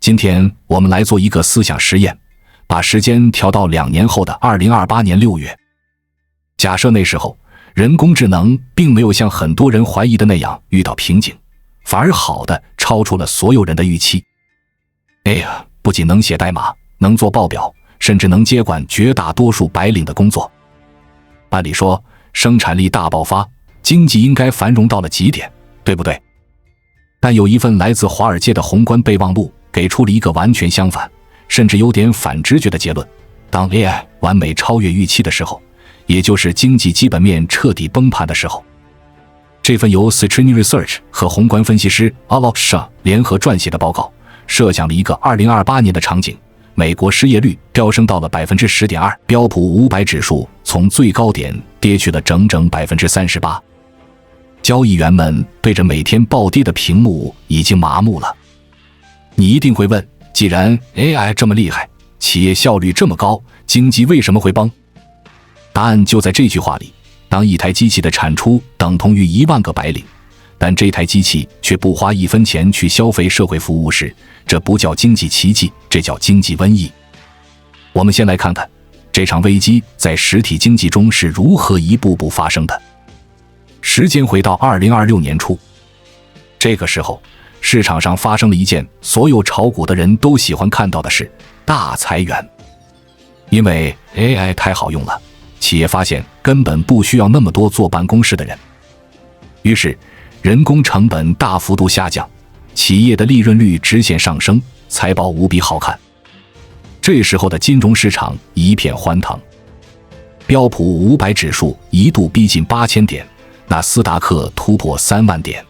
今天我们来做一个思想实验，把时间调到2年后的2028年6月。假设那时候人工智能并没有像很多人怀疑的那样遇到瓶颈，反而好的超出了所有人的预期。不仅能写代码，能做报表，甚至能接管绝大多数白领的工作。按理说，生产力大爆发，经济应该繁荣到了极点，对不对？但有一份来自华尔街的宏观备忘录给出了一个完全相反，甚至有点反直觉的结论：当 AI 完美超越预期的时候，也就是经济基本面彻底崩盘的时候。这份由 Citrini Research 和宏观分析师 Alok Shah 联合撰写的报告，设想了一个2028年的场景，美国失业率飙升到了 10.2%， 标普500指数从最高点跌去了整整 38%。交易员们对着每天暴跌的屏幕已经麻木了。你一定会问，既然 AI 这么厉害，企业效率这么高，经济为什么会崩？答案就在这句话里。当一台机器的产出等同于1万个白领，但这台机器却不花1分钱去消费社会服务时，这不叫经济奇迹，这叫经济瘟疫。我们先来看看这场危机在实体经济中是如何一步步发生的。时间回到2026年初，这个时候市场上发生了一件所有炒股的人都喜欢看到的事：大裁员。因为 AI 太好用了，企业发现根本不需要那么多坐办公室的人，于是人工成本大幅度下降，企业的利润率直线上升，财报无比好看。这时候的金融市场一片欢腾，标普500指数一度逼近8000点，纳斯达克突破3万点。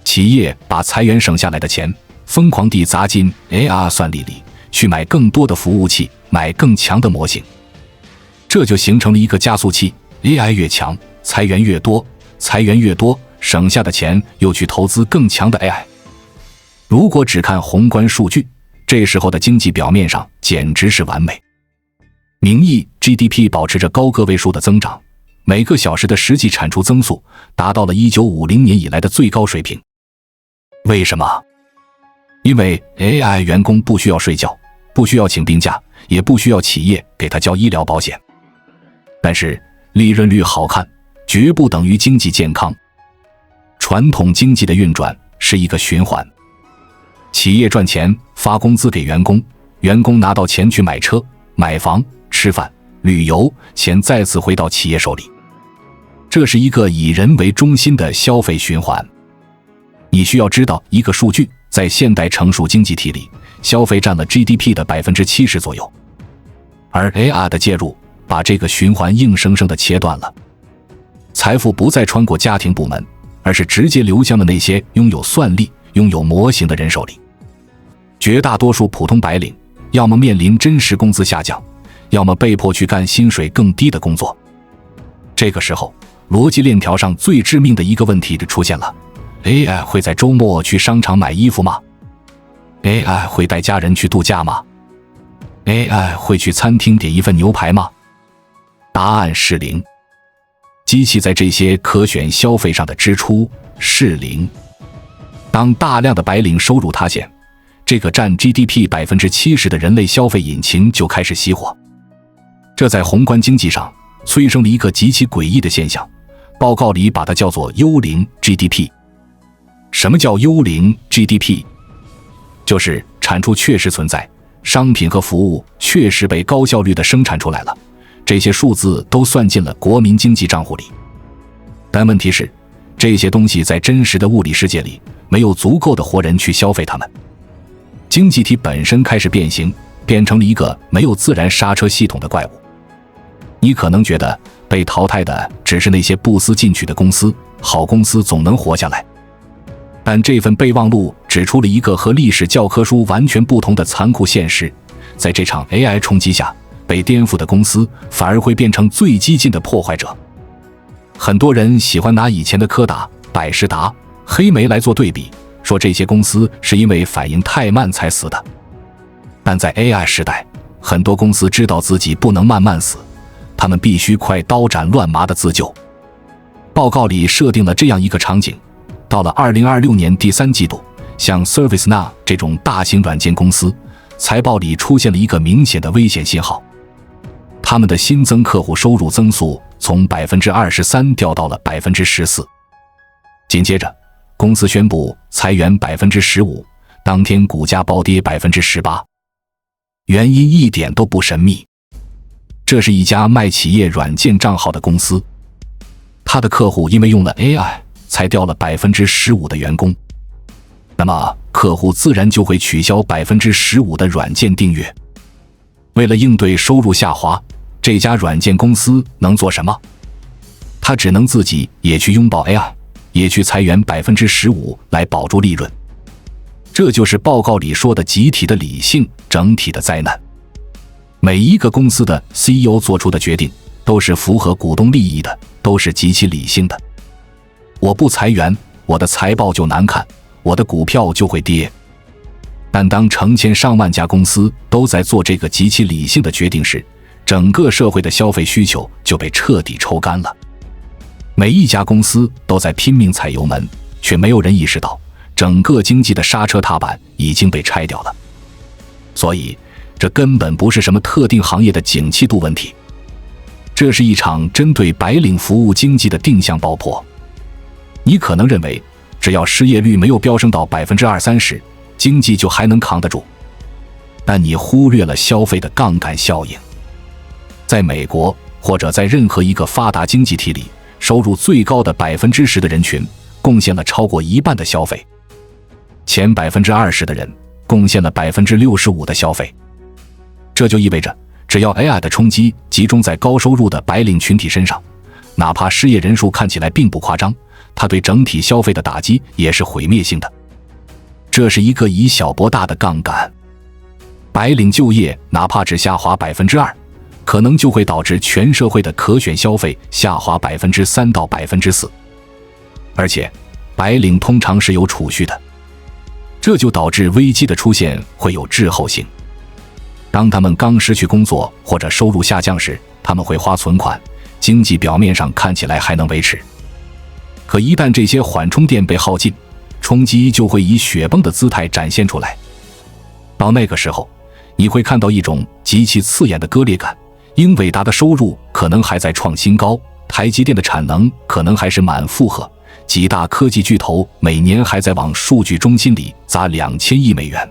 企业把裁员省下来的钱疯狂地砸进 AI 算力里，去买更多的服务器，买更强的模型。这就形成了一个加速器， AI 越强，裁员越多，裁员越多，省下的钱又去投资更强的 AI。 如果只看宏观数据，这时候的经济表面上简直是完美。名义 GDP 保持着高个位数的增长，每个小时的实际产出增速达到了1950年以来的最高水平。为什么？因为 AI 员工不需要睡觉，不需要请病假，也不需要企业给他交医疗保险。但是利润率好看绝不等于经济健康。传统经济的运转是一个循环，企业赚钱发工资给员工，员工拿到钱去买车、买房、吃饭、旅游，钱再次回到企业手里。这是一个以人为中心的消费循环。你需要知道一个数据，在现代成熟经济体里，消费占了 GDP 的 70% 左右，而 AI 的介入把这个循环硬生生地切断了。财富不再穿过家庭部门，而是直接流向了那些拥有算力、拥有模型的人手里。绝大多数普通白领要么面临真实工资下降，要么被迫去干薪水更低的工作。这个时候，逻辑链条上最致命的一个问题就出现了： AI 会在周末去商场买衣服吗？ AI 会带家人去度假吗？ AI 会去餐厅点一份牛排吗？答案是零。机器在这些可选消费上的支出是零。当大量的白领收入塌陷，这个占 GDP 70% 的人类消费引擎就开始熄火。这在宏观经济上催生了一个极其诡异的现象，报告里把它叫做幽灵 GDP。 什么叫幽灵 GDP？ 就是产出确实存在，商品和服务确实被高效率地生产出来了，这些数字都算进了国民经济账户里。但问题是，这些东西在真实的物理世界里没有足够的活人去消费它们。经济体本身开始变形，变成了一个没有自然刹车系统的怪物。你可能觉得被淘汰的只是那些不思进取的公司，好公司总能活下来。但这份备忘录指出了一个和历史教科书完全不同的残酷现实，在这场 AI 冲击下，被颠覆的公司反而会变成最激进的破坏者。很多人喜欢拿以前的柯达、百事达、黑莓来做对比，说这些公司是因为反应太慢才死的。但在 AI 时代，很多公司知道自己不能慢慢死，他们必须快刀斩乱麻的自救。报告里设定了这样一个场景，到了2026年第3季度，像 ServiceNow 这种大型软件公司，财报里出现了一个明显的危险信号。他们的新增客户收入增速从 23% 掉到了 14%。紧接着，公司宣布裁员 15%， 当天股价暴跌 18%。原因一点都不神秘，这是一家卖企业软件账号的公司，他的客户因为用了 AI， 裁掉了 15% 的员工。那么客户自然就会取消 15% 的软件订阅。为了应对收入下滑，这家软件公司能做什么？他只能自己也去拥抱 AI， 也去裁员 15% 来保住利润。这就是报告里说的集体的理性，整体的灾难。每一个公司的 CEO 做出的决定都是符合股东利益的，都是极其理性的。我不裁员，我的财报就难看，我的股票就会跌。但当成千上万家公司都在做这个极其理性的决定时，整个社会的消费需求就被彻底抽干了。每一家公司都在拼命踩油门，却没有人意识到整个经济的刹车踏板已经被拆掉了。所以这根本不是什么特定行业的景气度问题，这是一场针对白领服务经济的定向爆破。你可能认为只要失业率没有飙升到 20-30%， 经济就还能扛得住，但你忽略了消费的杠杆效应。在美国或者在任何一个发达经济体里，收入最高的 10% 的人群贡献了超过一半的消费，前 20% 的人贡献了 65% 的消费。这就意味着只要 AI 的冲击集中在高收入的白领群体身上，哪怕失业人数看起来并不夸张，它对整体消费的打击也是毁灭性的。这是一个以小博大的杠杆，白领就业哪怕只下滑 2%， 可能就会导致全社会的可选消费下滑 3% 到 4%。 而且白领通常是有储蓄的，这就导致危机的出现会有滞后性。当他们刚失去工作或者收入下降时，他们会花存款，经济表面上看起来还能维持。可一旦这些缓冲垫被耗尽，冲击就会以雪崩的姿态展现出来。到那个时候，你会看到一种极其刺眼的割裂感。英伟达的收入可能还在创新高，台积电的产能可能还是满负荷，几大科技巨头每年还在往数据中心里砸2000亿美元。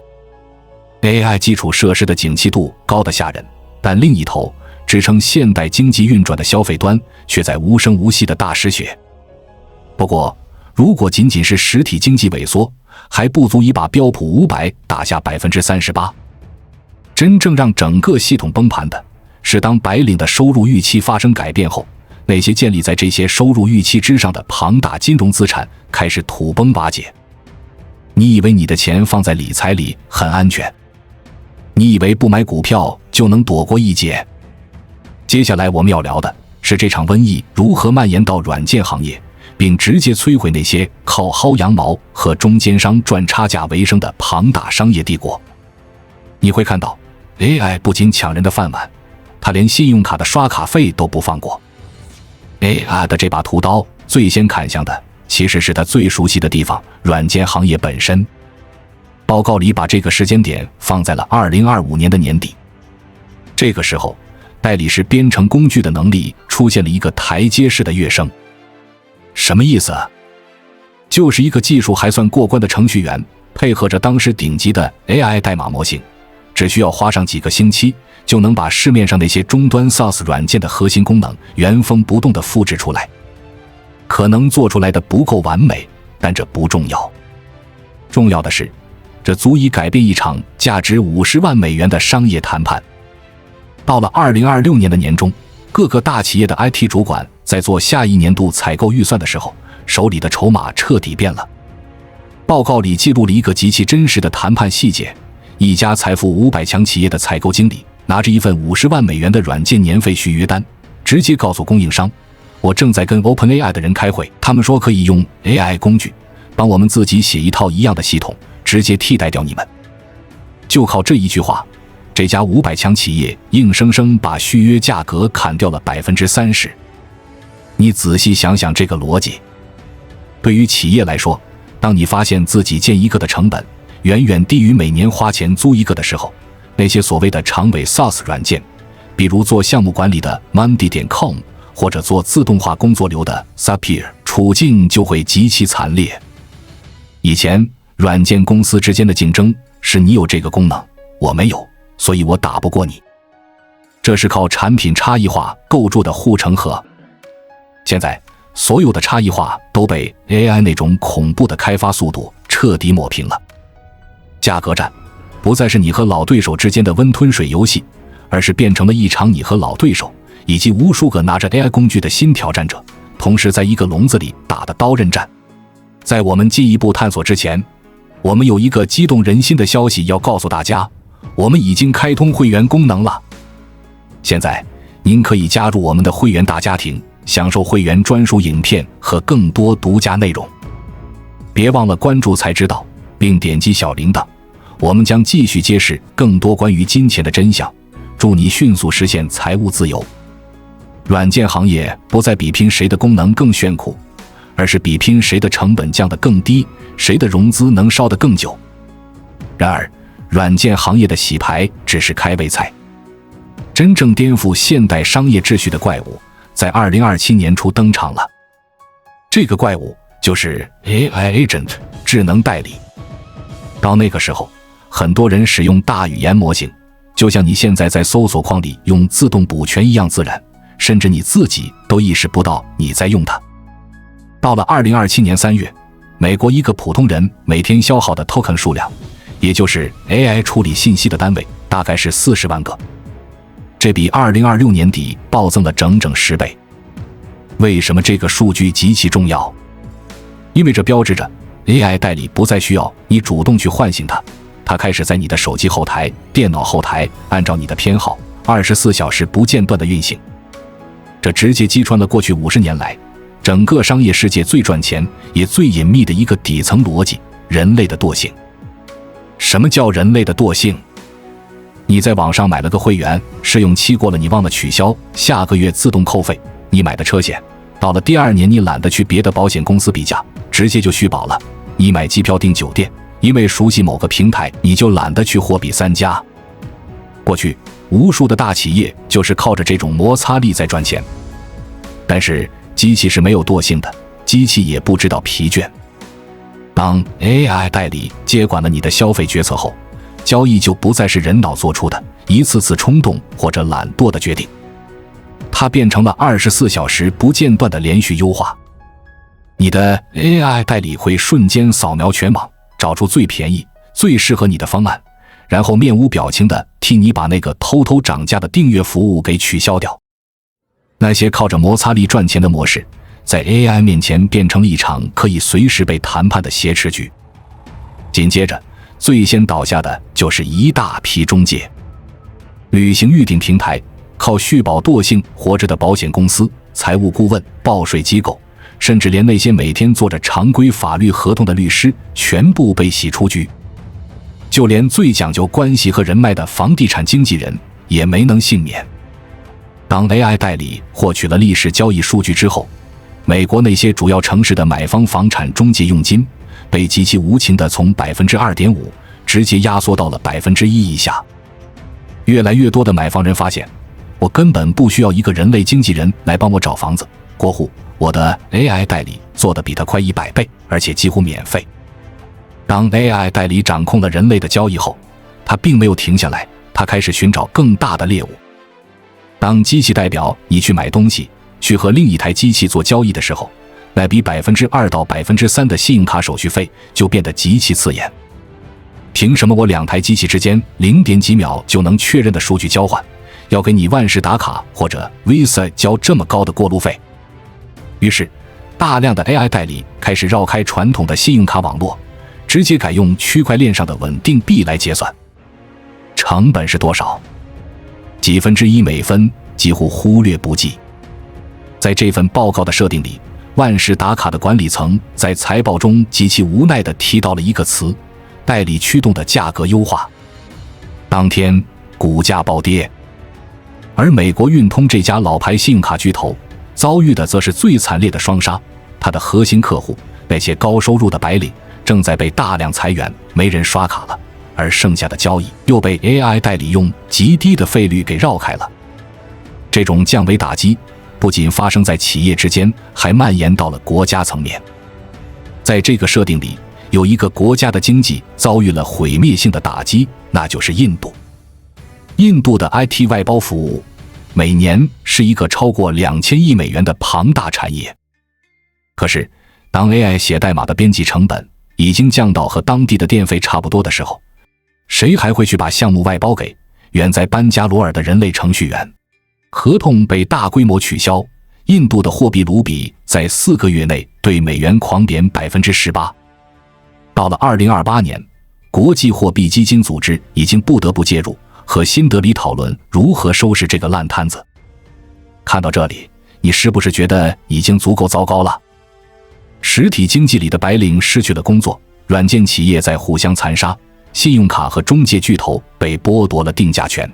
AI 基础设施的景气度高得吓人，但另一头支撑现代经济运转的消费端却在无声无息的大失血。不过如果仅仅是实体经济萎缩，还不足以把标普500打下 38%。 真正让整个系统崩盘的是当白领的收入预期发生改变后，那些建立在这些收入预期之上的庞大金融资产开始土崩瓦解。你以为你的钱放在理财里很安全，你以为不买股票就能躲过一劫。接下来我们要聊的是这场瘟疫如何蔓延到软件行业，并直接摧毁那些靠薅羊毛和中间商赚差价为生的庞大商业帝国。你会看到 AI 不仅抢人的饭碗，它连信用卡的刷卡费都不放过。AI 的这把屠刀最先砍向的其实是他最熟悉的地方——软件行业本身。报告里把这个时间点放在了2025年的年底。这个时候，代理式编程工具的能力出现了一个台阶式的跃升。什么意思？就是一个技术还算过关的程序员，配合着当时顶级的 AI 代码模型，只需要花上几个星期，就能把市面上那些终端 SaaS 软件的核心功能原封不动地复制出来。可能做出来的不够完美，但这不重要。重要的是，这足以改变一场价值50万美元的商业谈判。到了2026年的年中，各个大企业的 IT 主管在做下一年度采购预算的时候，手里的筹码彻底变了。报告里记录了一个极其真实的谈判细节：一家财富500强企业的采购经理拿着一份50万美元的软件年费续约单，直接告诉供应商，我正在跟 OpenAI 的人开会，他们说可以用 AI 工具帮我们自己写一套一样的系统，直接替代掉你们。就靠这一句话，这家500强企业硬生生把续约价格砍掉了 30%。 你仔细想想这个逻辑，对于企业来说，当你发现自己建一个的成本远远低于每年花钱租一个的时候，那些所谓的长尾 SaaS 软件，比如做项目管理的 Monday.com 或者做自动化工作流的 Zapier， 处境就会极其惨烈。以前软件公司之间的竞争是你有这个功能，我没有，所以我打不过你。这是靠产品差异化构筑的护城河。现在所有的差异化都被 AI 那种恐怖的开发速度彻底抹平了。价格战不再是你和老对手之间的温吞水游戏，而是变成了一场你和老对手以及无数个拿着 AI 工具的新挑战者同时在一个笼子里打的刀刃战。在我们进一步探索之前，我们有一个激动人心的消息要告诉大家，我们已经开通会员功能了。现在您可以加入我们的会员大家庭，享受会员专属影片和更多独家内容。别忘了关注才知道，并点击小铃铛，我们将继续揭示更多关于金钱的真相，助你迅速实现财务自由。软件行业不再比拼谁的功能更炫酷，而是比拼谁的成本降得更低，谁的融资能烧得更久。然而，软件行业的洗牌只是开胃菜，真正颠覆现代商业秩序的怪物在2027年初登场了。这个怪物就是 AI Agent 智能代理。到那个时候，很多人使用大语言模型，就像你现在在搜索框里用自动补全一样自然，甚至你自己都意识不到你在用它。到了2027年3月，美国一个普通人每天消耗的 token 数量，也就是 AI 处理信息的单位，大概是40万个。这比2026年底暴增了整整10倍。为什么这个数据极其重要？因为这标志着 AI 代理不再需要你主动去唤醒它，它开始在你的手机后台、电脑后台按照你的偏好24小时不间断地运行。这直接击穿了过去50年来整个商业世界最赚钱也最隐秘的一个底层逻辑：人类的惰性。什么叫人类的惰性？你在网上买了个会员，试用期过了你忘了取消，下个月自动扣费。你买的车险，到了第2年你懒得去别的保险公司比价，直接就续保了。你买机票订酒店，因为熟悉某个平台，你就懒得去货比3家。过去无数的大企业就是靠着这种摩擦力在赚钱。但是机器是没有惰性的，机器也不知道疲倦。当 AI 代理接管了你的消费决策后，交易就不再是人脑做出的一次次冲动或者懒惰的决定，它变成了24小时不间断的连续优化。你的 AI 代理会瞬间扫描全网，找出最便宜、最适合你的方案，然后面无表情地替你把那个偷偷涨价的订阅服务给取消掉。那些靠着摩擦力赚钱的模式，在 AI 面前变成了一场可以随时被谈判的挟持局。紧接着，最先倒下的就是一大批中介、旅行预订平台、靠续保惰性活着的保险公司、财务顾问、报税机构，甚至连那些每天做着常规法律合同的律师，全部被洗出局。就连最讲究关系和人脉的房地产经纪人也没能幸免。当 AI 代理获取了历史交易数据之后，美国那些主要城市的买方房产中介佣金被极其无情地从 2.5% 直接压缩到了 1% 以下。越来越多的买房人发现，我根本不需要一个人类经纪人来帮我找房子，过户，我的 AI 代理做得比他快100倍，而且几乎免费。当 AI 代理掌控了人类的交易后，他并没有停下来，他开始寻找更大的猎物。当机器代表你去买东西，去和另一台机器做交易的时候，那比 2% 到 3% 的信用卡手续费就变得极其刺眼。凭什么我2台机器之间0点几秒就能确认的数据交换，要给你万事达卡或者 Visa 交这么高的过路费？于是，大量的 AI 代理开始绕开传统的信用卡网络，直接改用区块链上的稳定币来结算。成本是多少？几分之一美分，几乎忽略不计。在这份报告的设定里，万事达卡的管理层在财报中极其无奈地提到了一个词：代理驱动的价格优化。当天股价暴跌，而美国运通这家老牌信用卡巨头遭遇的则是最惨烈的双杀。它的核心客户，那些高收入的白领，正在被大量裁员，没人刷卡了，而剩下的交易又被 AI 代理用极低的费率给绕开了。这种降维打击不仅发生在企业之间，还蔓延到了国家层面。在这个设定里，有一个国家的经济遭遇了毁灭性的打击，那就是印度。印度的 IT 外包服务每年是一个超过2000亿美元的庞大产业。可是，当 AI 写代码的编辑成本已经降到和当地的电费差不多的时候，谁还会去把项目外包给远在班加罗尔的人类程序员？合同被大规模取消，印度的货币卢比在4个月内对美元狂贬 18%。到了2028年，国际货币基金组织已经不得不介入，和新德里讨论如何收拾这个烂摊子。看到这里，你是不是觉得已经足够糟糕了？实体经济里的白领失去了工作，软件企业在互相残杀，信用卡和中介巨头被剥夺了定价权。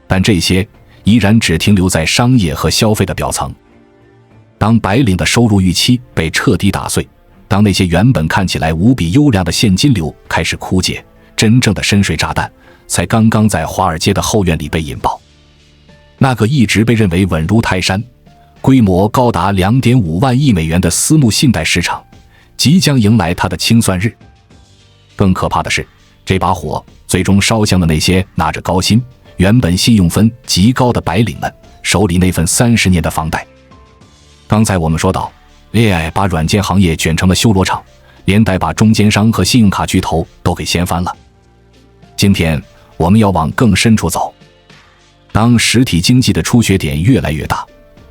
但这些依然只停留在商业和消费的表层。当白领的收入预期被彻底打碎，当那些原本看起来无比优良的现金流开始枯竭，真正的深水炸弹才刚刚在华尔街的后院里被引爆。那个一直被认为稳如泰山，规模高达 2.5 万亿美元的私募信贷市场即将迎来它的清算日。更可怕的是，这把火最终烧向了那些拿着高薪、原本信用分极高的白领们手里那份30年的房贷。刚才我们说到，AI 把软件行业卷成了修罗场，连带把中间商和信用卡巨头都给掀翻了。今天我们要往更深处走。当实体经济的出血点越来越大，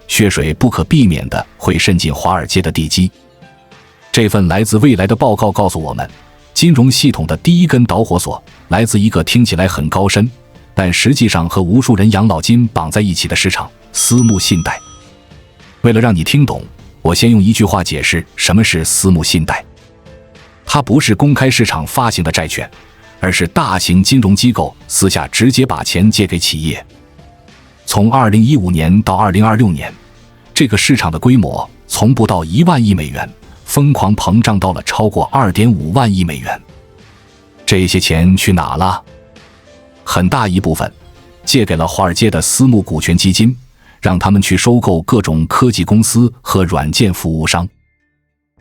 血水不可避免地会渗进华尔街的地基。这份来自未来的报告告诉我们，金融系统的第一根导火索来自一个听起来很高深，但实际上和无数人养老金绑在一起的市场——私募信贷。为了让你听懂，我先用一句话解释什么是私募信贷。它不是公开市场发行的债券，而是大型金融机构私下直接把钱借给企业。从2015年到2026年，这个市场的规模从不到1万亿美元，疯狂膨胀到了超过 2.5 万亿美元。这些钱去哪了？很大一部分借给了华尔街的私募股权基金，让他们去收购各种科技公司和软件服务商。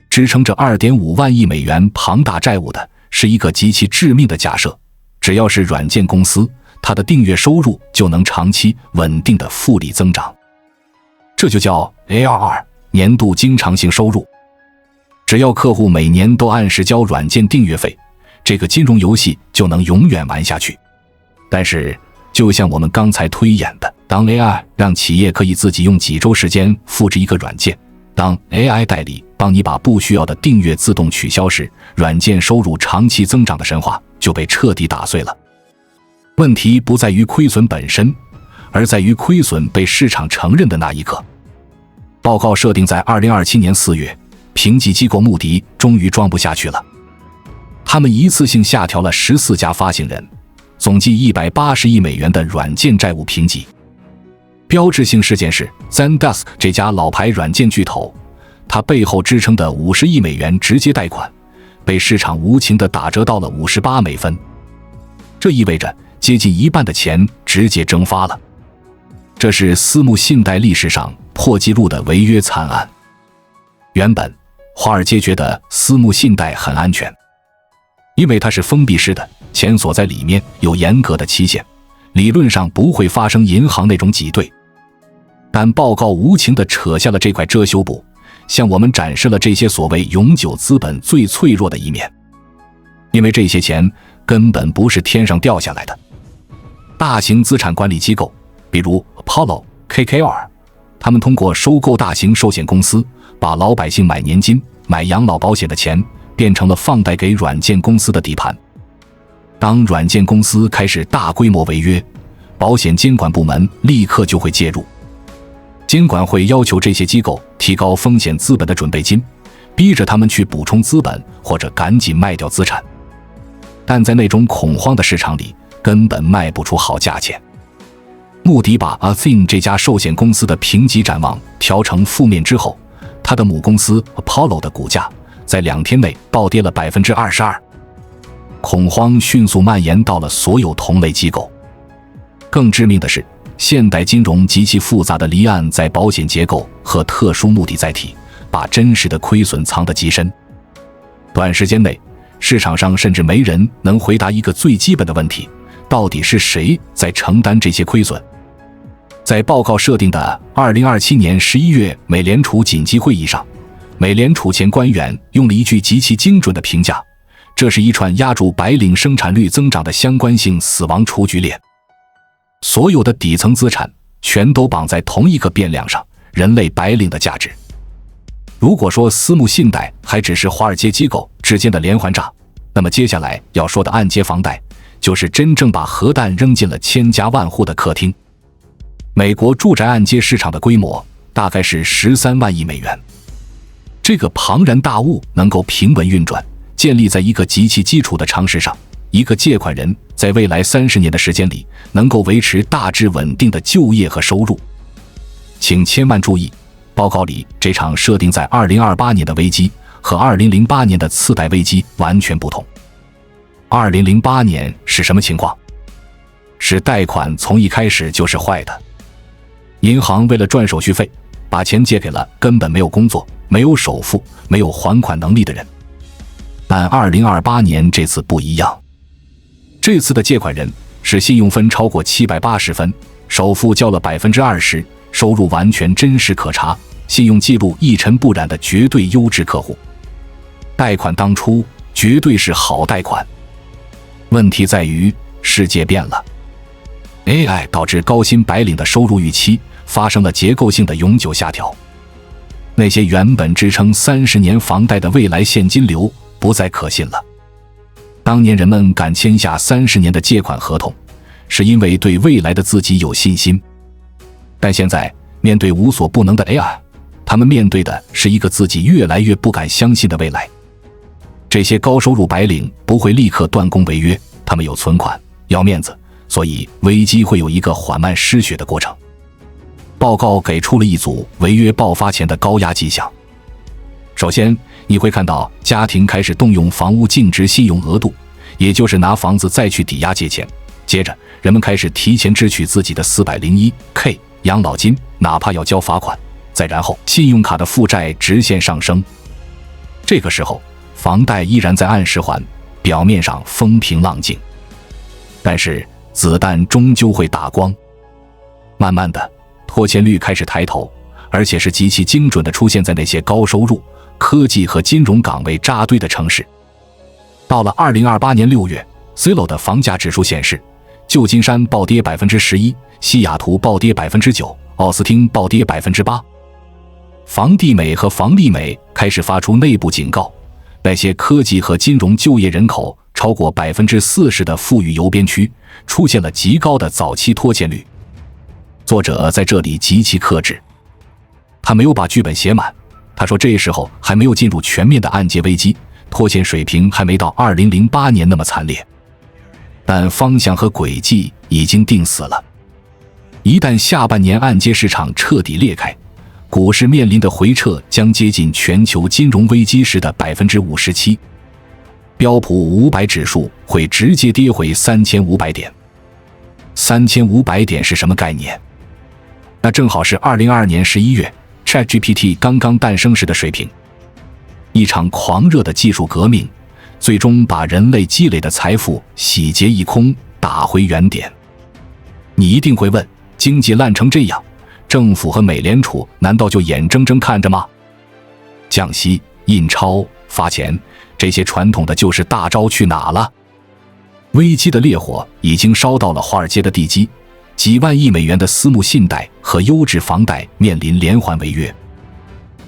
支撑着 2.5 万亿美元庞大债务的是一个极其致命的假设，只要是软件公司，它的订阅收入就能长期稳定的复利增长。这就叫 ARR， 年度经常性收入。只要客户每年都按时交软件订阅费，这个金融游戏就能永远玩下去。但是就像我们刚才推演的，当 AI 让企业可以自己用几周时间复制一个软件，当 AI 代理帮你把不需要的订阅自动取消时，软件收入长期增长的神话就被彻底打碎了。问题不在于亏损本身，而在于亏损被市场承认的那一刻。报告设定在2027年4月，评级机构穆迪终于装不下去了。他们一次性下调了14家发行人，总计180亿美元的软件债务评级。标志性事件是 Zendesk 这家老牌软件巨头，它背后支撑的50亿美元直接贷款，被市场无情地打折到了58美分。这意味着接近一半的钱直接蒸发了。这是私募信贷历史上破纪录的违约惨案。原本华尔街觉得私募信贷很安全，因为它是封闭式的，钱锁在里面，有严格的期限，理论上不会发生银行那种挤兑。但报告无情地扯下了这块遮羞布，向我们展示了这些所谓永久资本最脆弱的一面。因为这些钱根本不是天上掉下来的。大型资产管理机构，比如 Apollo、KKR， 他们通过收购大型寿险公司，把老百姓买年金、买养老保险的钱变成了放贷给软件公司的底盘。当软件公司开始大规模违约，保险监管部门立刻就会介入。监管会要求这些机构提高风险资本的准备金，逼着他们去补充资本或者赶紧卖掉资产。但在那种恐慌的市场里，根本卖不出好价钱。穆迪把 Athene 这家寿险公司的评级展望调成负面之后，他的母公司 Apollo 的股价在2天内暴跌了 22%， 恐慌迅速蔓延到了所有同类机构。更致命的是，现代金融极其复杂的离岸在保险结构和特殊目的载体，把真实的亏损藏得极深。短时间内，市场上甚至没人能回答一个最基本的问题：到底是谁在承担这些亏损？在报告设定的2027年11月美联储紧急会议上，美联储前官员用了一句极其精准的评价：这是一串压住白领生产率增长的相关性死亡雏菊链。所有的底层资产全都绑在同一个变量上，人类白领的价值。如果说私募信贷还只是华尔街机构之间的连环诈，那么接下来要说的按揭房贷，就是真正把核弹扔进了千家万户的客厅。美国住宅按揭市场的规模大概是13万亿美元。这个庞然大物能够平稳运转，建立在一个极其基础的常识上：一个借款人在未来30年的时间里能够维持大致稳定的就业和收入。请千万注意，报告里这场设定在2028年的危机和2008年的次贷危机完全不同。2008年是什么情况？是贷款从一开始就是坏的。银行为了赚手续费，把钱借给了根本没有工作、没有首付、没有还款能力的人。但2028年这次不一样，这次的借款人是信用分超过780分，首付交了 20%， 收入完全真实可查，信用记录一尘不染的绝对优质客户。贷款当初绝对是好贷款。问题在于世界变了， AI 导致高薪白领的收入预期发生了结构性的永久下调。那些原本支撑30年房贷的未来现金流不再可信了。当年人们敢签下30年的借款合同，是因为对未来的自己有信心。但现在面对无所不能的 AI， 他们面对的是一个自己越来越不敢相信的未来。这些高收入白领不会立刻断供违约，他们有存款，要面子，所以危机会有一个缓慢失血的过程。报告给出了一组违约爆发前的高压迹象。首先，你会看到家庭开始动用房屋净值信用额度，也就是拿房子再去抵押借钱。接着，人们开始提前支取自己的 401k 养老金，哪怕要交罚款。再然后，信用卡的负债直线上升。这个时候，房贷依然在按时还，表面上风平浪静。但是子弹终究会打光。慢慢的，拖欠率开始抬头，而且是极其精准地出现在那些高收入、科技和金融岗位扎堆的城市。到了2028年6月 ，Zillow 的房价指数显示，旧金山暴跌 11%， 西雅图暴跌 9%， 奥斯汀暴跌 8%。房地美和房利美开始发出内部警告，那些科技和金融就业人口超过 40% 的富裕邮边区出现了极高的早期拖欠率。作者在这里极其克制，他没有把剧本写满。他说这时候还没有进入全面的按揭危机，拖欠水平还没到2008年那么惨烈，但方向和轨迹已经定死了。一旦下半年按揭市场彻底裂开，股市面临的回撤将接近全球金融危机时的 57%， 标普500指数会直接跌回3500点。3500点是什么概念？那正好是2022年11月 ChatGPT 刚刚诞生时的水平。一场狂热的技术革命，最终把人类积累的财富洗劫一空，打回原点。你一定会问，经济烂成这样，政府和美联储难道就眼睁睁看着吗？降息、印钞、发钱，这些传统的救市大招去哪了？危机的烈火已经烧到了华尔街的地基，几万亿美元的私募信贷和优质房贷面临连环违约。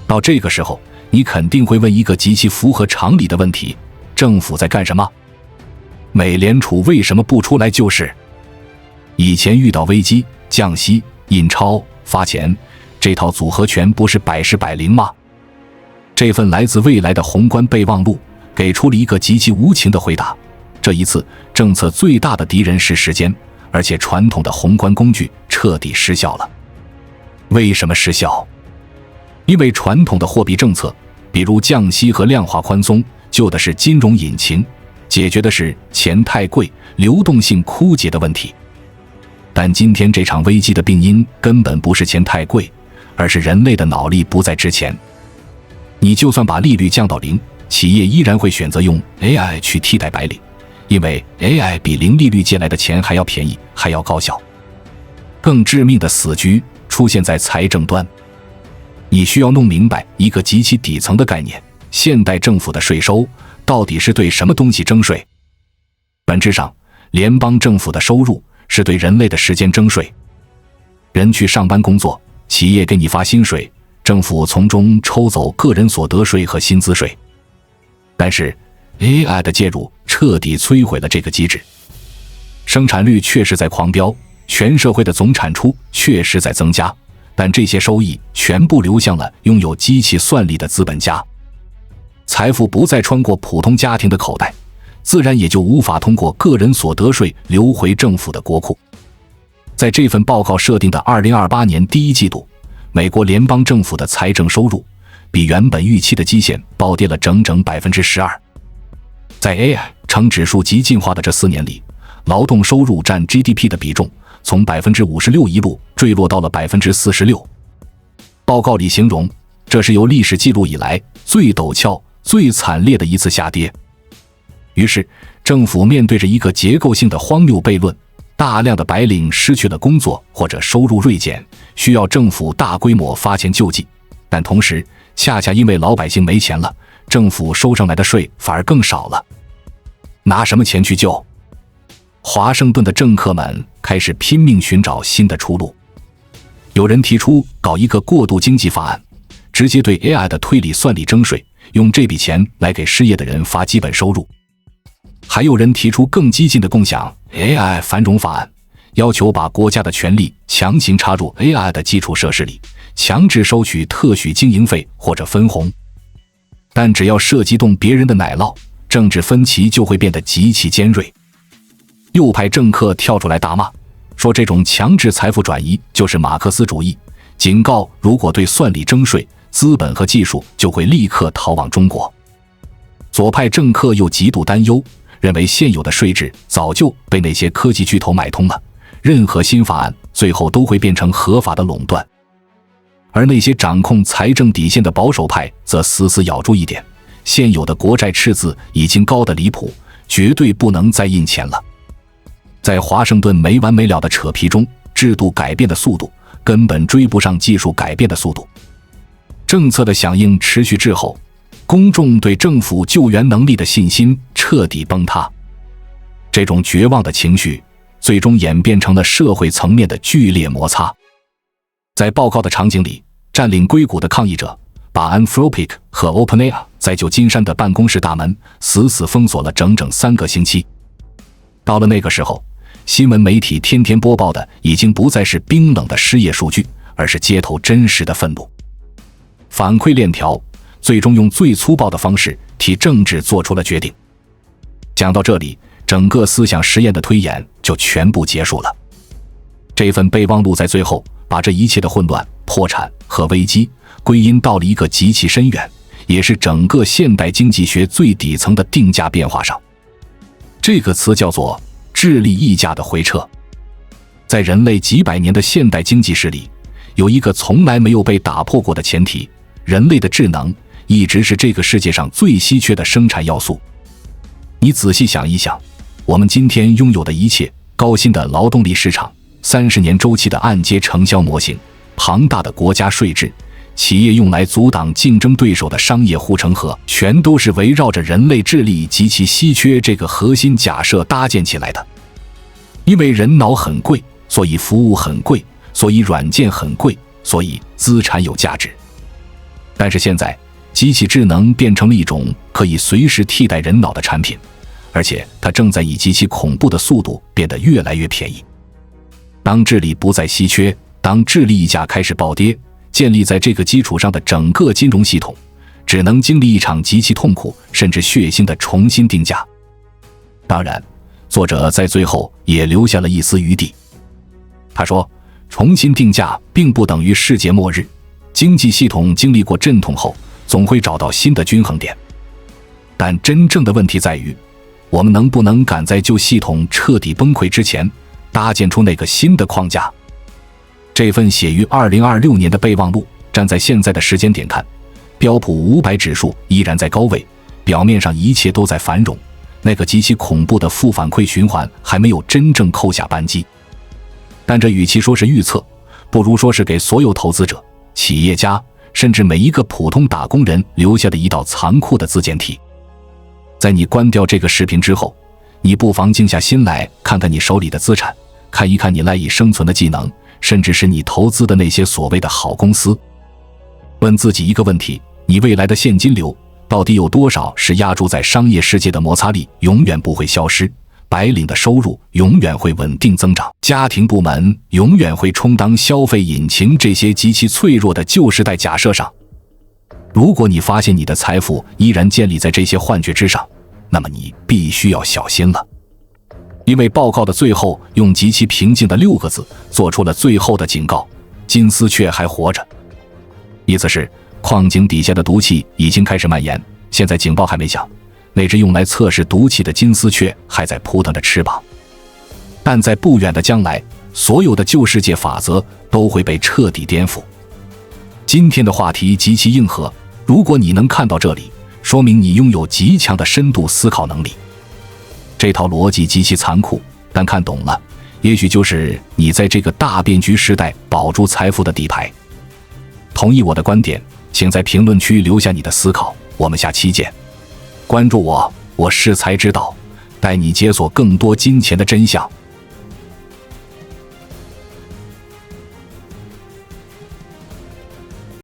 到这个时候，你肯定会问一个极其符合常理的问题：政府在干什么？美联储为什么不出来救市？以前遇到危机，降息、印钞、发钱，这套组合拳不是百试百灵吗？这份来自未来的宏观备忘录给出了一个极其无情的回答：这一次政策最大的敌人是时间，而且传统的宏观工具彻底失效了。为什么失效？因为传统的货币政策比如降息和量化宽松，救的是金融引擎，解决的是钱太贵、流动性枯竭的问题。但今天这场危机的病因根本不是钱太贵，而是人类的脑力不再值钱。你就算把利率降到零，企业依然会选择用 AI 去替代白领，因为 AI 比零利率借来的钱还要便宜，还要高效。更致命的死局出现在财政端。你需要弄明白一个极其底层的概念：现代政府的税收到底是对什么东西征税？本质上，联邦政府的收入是对人类的时间征税。人去上班工作，企业给你发薪水，政府从中抽走个人所得税和薪资税。但是 AI 的介入彻底摧毁了这个机制。生产率确实在狂飙，全社会的总产出确实在增加，但这些收益全部流向了拥有机器算力的资本家。财富不再穿过普通家庭的口袋，自然也就无法通过个人所得税流回政府的国库。在这份报告设定的2028年第一季度，美国联邦政府的财政收入比原本预期的基线暴跌了整整 12%。 在 AI 成指数极进化的这4年里，劳动收入占 GDP 的比重从 56% 一路坠落到了 46%。 报告里形容，这是有历史记录以来最陡峭、最惨烈的一次下跌。于是政府面对着一个结构性的荒谬悖论：大量的白领失去了工作或者收入锐减，需要政府大规模发钱救济，但同时恰恰因为老百姓没钱了，政府收上来的税反而更少了。拿什么钱去救？华盛顿的政客们开始拼命寻找新的出路。有人提出搞一个过渡经济法案，直接对 AI 的推理算力征税，用这笔钱来给失业的人发基本收入。还有人提出更激进的共享 AI 繁荣法案，要求把国家的权力强行插入 AI 的基础设施里，强制收取特许经营费或者分红。但只要涉及动别人的奶酪，政治分歧就会变得极其尖锐。右派政客跳出来大骂，说这种强制财富转移就是马克思主义，警告如果对算力征税，资本和技术就会立刻逃往中国。左派政客又极度担忧，认为现有的税制早就被那些科技巨头买通了，任何新法案最后都会变成合法的垄断。而那些掌控财政底线的保守派则死死咬住一点：现有的国债赤字已经高得离谱，绝对不能再印钱了。在华盛顿没完没了的扯皮中，制度改变的速度根本追不上技术改变的速度。政策的响应持续滞后，公众对政府救援能力的信心彻底崩塌。这种绝望的情绪最终演变成了社会层面的剧烈摩擦。在报告的场景里，占领硅谷的抗议者把 Anthropic 和 OpenAI 在旧金山的办公室大门死死封锁了整整3个星期。到了那个时候，新闻媒体天天播报的已经不再是冰冷的失业数据，而是街头真实的愤怒。反馈链条最终用最粗暴的方式替政治做出了决定。讲到这里，整个思想实验的推演就全部结束了。这份备忘录在最后把这一切的混乱、破产和危机归因到了一个极其深远，也是整个现代经济学最底层的定价变化上。这个词叫做智力溢价的回撤。在人类几百年的现代经济史里，有一个从来没有被打破过的前提：人类的智能一直是这个世界上最稀缺的生产要素。你仔细想一想，我们今天拥有的一切，高薪的劳动力市场、30年周期的按揭承销模型、庞大的国家税制、企业用来阻挡竞争对手的商业护城河，全都是围绕着人类智力极其稀缺这个核心假设搭建起来的。因为人脑很贵，所以服务很贵，所以软件很贵，所以资产有价值。但是现在，机器智能变成了一种可以随时替代人脑的产品，而且它正在以极其恐怖的速度变得越来越便宜。当智力不再稀缺，当智力溢价开始暴跌，建立在这个基础上的整个金融系统只能经历一场极其痛苦甚至血腥的重新定价。当然，作者在最后也留下了一丝余地。他说，重新定价并不等于世界末日，经济系统经历过阵痛后，总会找到新的均衡点。但真正的问题在于，我们能不能赶在旧系统彻底崩溃之前，搭建出那个新的框架。这份写于2026年的备忘录，站在现在的时间点看，标普500指数依然在高位，表面上一切都在繁荣，那个极其恐怖的负反馈循环还没有真正扣下扳机。但这与其说是预测，不如说是给所有投资者、企业家，甚至每一个普通打工人留下的一道残酷的自检题。在你关掉这个视频之后，你不妨静下心来看看你手里的资产，看一看你赖以生存的技能，甚至是你投资的那些所谓的好公司。问自己一个问题，你未来的现金流到底有多少是压注在商业世界的摩擦力永远不会消失，白领的收入永远会稳定增长，家庭部门永远会充当消费引擎这些极其脆弱的旧时代假设上。如果你发现你的财富依然建立在这些幻觉之上，那么你必须要小心了。因为报告的最后用极其平静的6个字做出了最后的警告：金丝雀还活着。意思是矿井底下的毒气已经开始蔓延，现在警报还没响，那只用来测试毒气的金丝雀还在扑腾着翅膀。但在不远的将来，所有的旧世界法则都会被彻底颠覆。今天的话题极其硬核，如果你能看到这里，说明你拥有极强的深度思考能力。这套逻辑极其残酷，但看懂了，也许就是你在这个大变局时代保住财富的底牌。同意我的观点，请在评论区留下你的思考，我们下期见。关注我，我是才知道，带你解锁更多金钱的真相。